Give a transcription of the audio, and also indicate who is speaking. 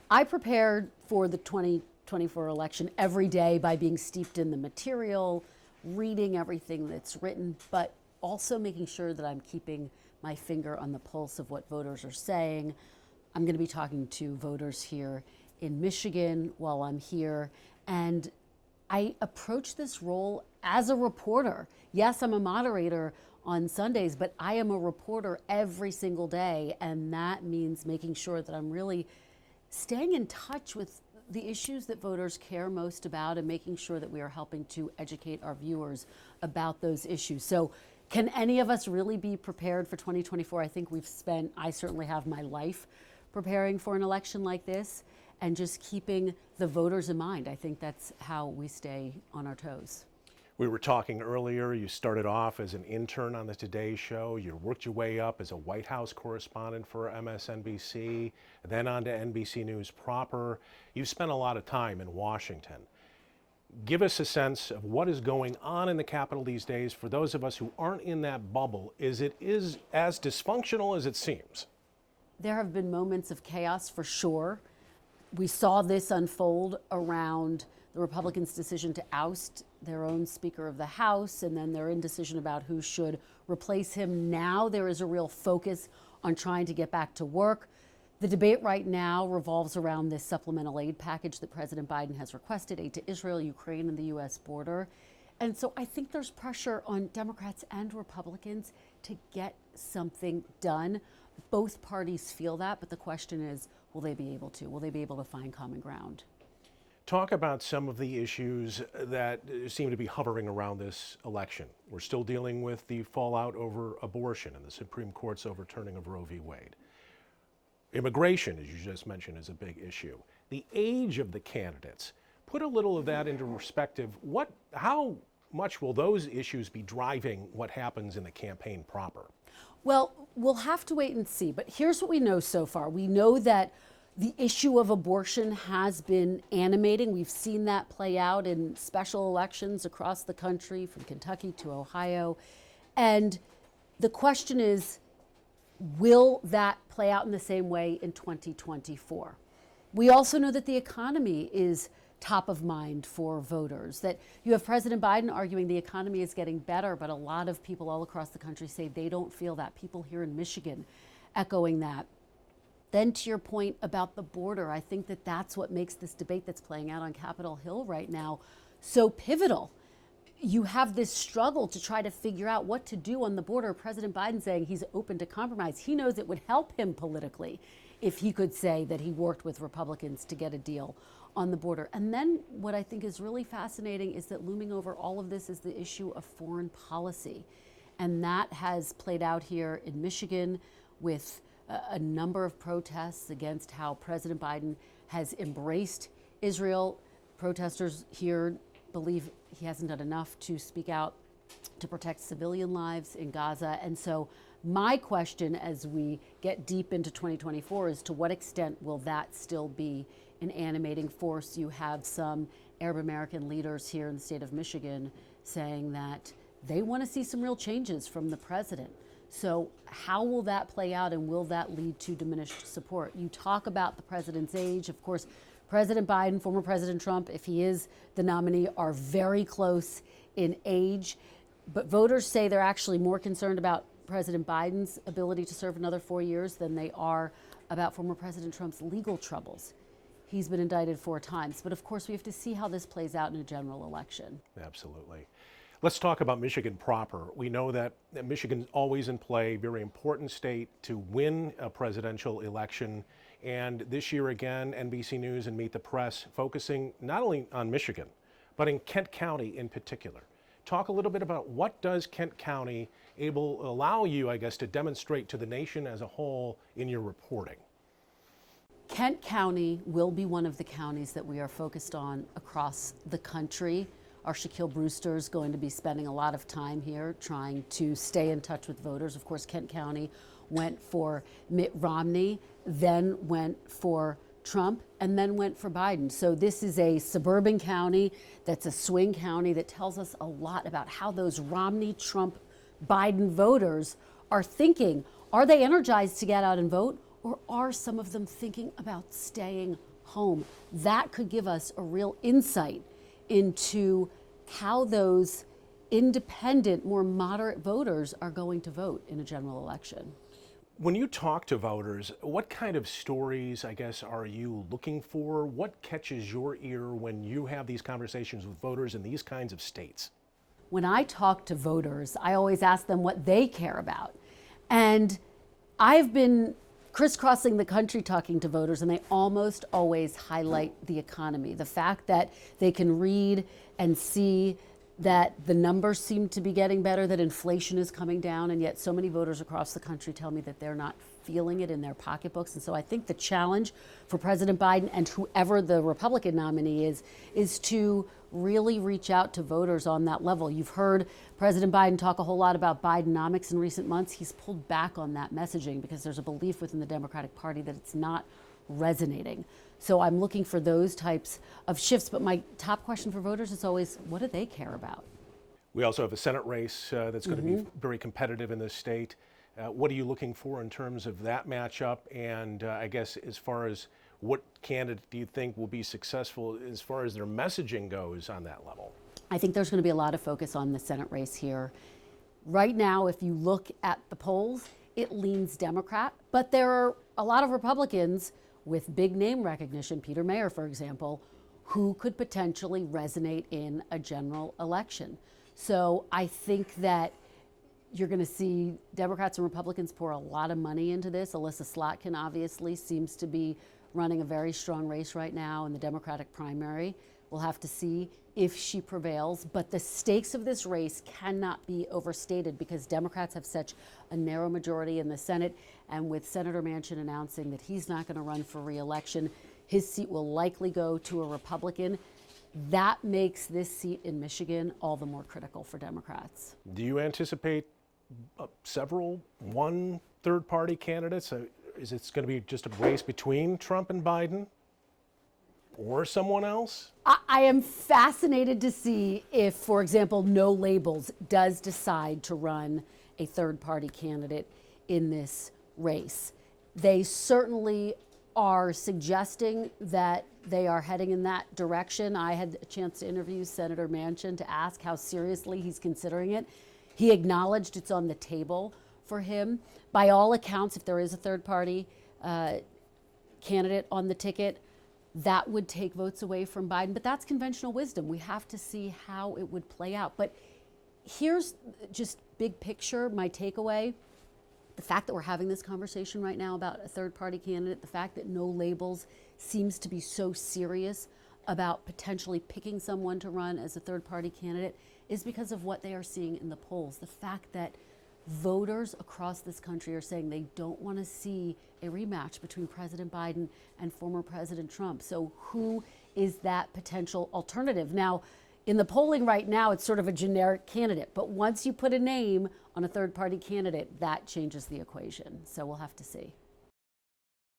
Speaker 1: I prepared for the 2024 election every day by being steeped in the material, reading everything that's written, but also making sure that I'm keeping my finger on the pulse of what voters are saying. I'm going to be talking to voters here in Michigan while I'm here, and I approach this role as a reporter. Yes, I'm a moderator on Sundays, but I am a reporter every single day, and that means making sure that I'm really staying in touch with the issues that voters care most about and making sure that we are helping to educate our viewers about those issues. So can any of us really be prepared for 2024? I certainly have my life preparing for an election like this and just keeping the voters in mind. I think that's how we stay on our toes.
Speaker 2: We were talking earlier, you started off as an intern on the Today Show, you worked your way up as a White House correspondent for MSNBC, then on to NBC News proper. You've spent a lot of time in Washington. Give us a sense of what is going on in the Capitol these days for those of us who aren't in that bubble. Is it as dysfunctional as it seems?
Speaker 1: There have been moments of chaos for sure. We saw this unfold around the Republicans' decision to oust their own Speaker of the House and then their indecision about who should replace him. Now there is a real focus on trying to get back to work. The debate right now revolves around this supplemental aid package that President Biden has requested, aid to Israel, Ukraine, and the U.S. border. And so I think there's pressure on Democrats and Republicans to get something done. Both parties feel that, but the question is, will they be able to? Will they be able to find common ground?
Speaker 2: Talk about some of the issues that seem to be hovering around this election. We're still dealing with the fallout over abortion and the Supreme Court's overturning of Roe v. Wade. Immigration, as you just mentioned, is a big issue. The age of the candidates. Put a little of that into perspective. How much will those issues be driving what happens in the campaign proper?
Speaker 1: Well, we'll have to wait and see, but here's what we know so far. We know that the issue of abortion has been animating. We've seen that play out in special elections across the country, from Kentucky to Ohio. And the question is, will that play out in the same way in 2024? We also know that the economy is top of mind for voters, that you have President Biden arguing the economy is getting better, but a lot of people all across the country say they don't feel that. People here in Michigan echoing that. Then to your point about the border, I think that that's what makes this debate that's playing out on Capitol Hill right now so pivotal. You have this struggle to try to figure out what to do on the border. President Biden saying he's open to compromise. He knows it would help him politically if he could say that he worked with Republicans to get a deal on the border. And then what I think is really fascinating is that looming over all of this is the issue of foreign policy. And that has played out here in Michigan with a number of protests against how President Biden has embraced Israel. Protesters here believe he hasn't done enough to speak out to protect civilian lives in Gaza. And so my question as we get deep into 2024 is, to what extent will that still be an animating force? You have some Arab American leaders here in the state of Michigan saying that they want to see some real changes from the president. So how will that play out, and will that lead to diminished support? You talk about the president's age. Of course, President Biden, former President Trump, if he is the nominee, are very close in age. But voters say they're actually more concerned about President Biden's ability to serve another 4 years than they are about former President Trump's legal troubles. He's been indicted 4 times. But of course, we have to see how this plays out in a general election.
Speaker 2: Absolutely. Let's talk about Michigan proper. We know that Michigan's always in play, very important state to win a presidential election. And this year again, NBC News and Meet the Press focusing not only on Michigan, but in Kent County in particular. Talk a little bit about what does Kent County allow you, I guess, to demonstrate to the nation as a whole in your reporting?
Speaker 1: Kent County will be one of the counties that we are focused on across the country. Our Shaquille Brewster is going to be spending a lot of time here trying to stay in touch with voters. Of course, Kent County went for Mitt Romney, then went for Trump, and then went for Biden. So this is a suburban county that's a swing county that tells us a lot about how those Romney, Trump, Biden voters are thinking. Are they energized to get out and vote, or are some of them thinking about staying home, that could give us a real insight into how those independent, more moderate voters are going to vote in a general election.
Speaker 2: When you talk to voters, what kind of stories, I guess, are you looking for? What catches your ear when you have these conversations with voters in these kinds of states?
Speaker 1: When I talk to voters, I always ask them what they care about. And I've been crisscrossing the country talking to voters, and they almost always highlight the economy. The fact that they can read and see that the numbers seem to be getting better, that inflation is coming down, and yet so many voters across the country tell me that they're not feeling it in their pocketbooks. And so I think the challenge for President Biden and whoever the Republican nominee is to really reach out to voters on that level. You've heard President Biden talk a whole lot about Bidenomics in recent months. He's pulled back on that messaging because there's a belief within the Democratic Party that it's not resonating. So I'm looking for those types of shifts. But my top question for voters is always, what do they care about?
Speaker 2: We also have a Senate race that's going to be very competitive in this state. What are you looking for in terms of that matchup? And I guess as far as what candidate do you think will be successful as far as their messaging goes on that level?
Speaker 1: I think there's going to be a lot of focus on the Senate race here. Right now, if you look at the polls, it leans Democrat, but there are a lot of Republicans with big name recognition, Peter Mayer, for example, who could potentially resonate in a general election. So I think that you're going to see Democrats and Republicans pour a lot of money into this. Alyssa Slotkin obviously seems to be running a very strong race right now in the Democratic primary. We'll have to see if she prevails, but the stakes of this race cannot be overstated because Democrats have such a narrow majority in the Senate, and with Senator Manchin announcing that he's not going to run for re-election, his seat will likely go to a Republican. That makes this seat in Michigan all the more critical for Democrats.
Speaker 2: Do you anticipate one third-party candidates? Is it going to be just a race between Trump and Biden or someone else?
Speaker 1: I am fascinated to see if, for example, No Labels does decide to run a third-party candidate in this race. They certainly are suggesting that they are heading in that direction. I had a chance to interview Senator Manchin to ask how seriously he's considering it. He acknowledged it's on the table for him. By all accounts, if there is a third-party candidate on the ticket, that would take votes away from Biden. But that's conventional wisdom. We have to see how it would play out. But here's just big picture, my takeaway. The fact that we're having this conversation right now about a third-party candidate, the fact that No Labels seems to be so serious about potentially picking someone to run as a third-party candidate is because of what they are seeing in the polls. The fact that voters across this country are saying they don't want to see a rematch between President Biden and former President Trump. So who is that potential alternative? Now, in the polling right now, it's sort of a generic candidate. But once you put a name on a third-party candidate, that changes the equation. So we'll have to see.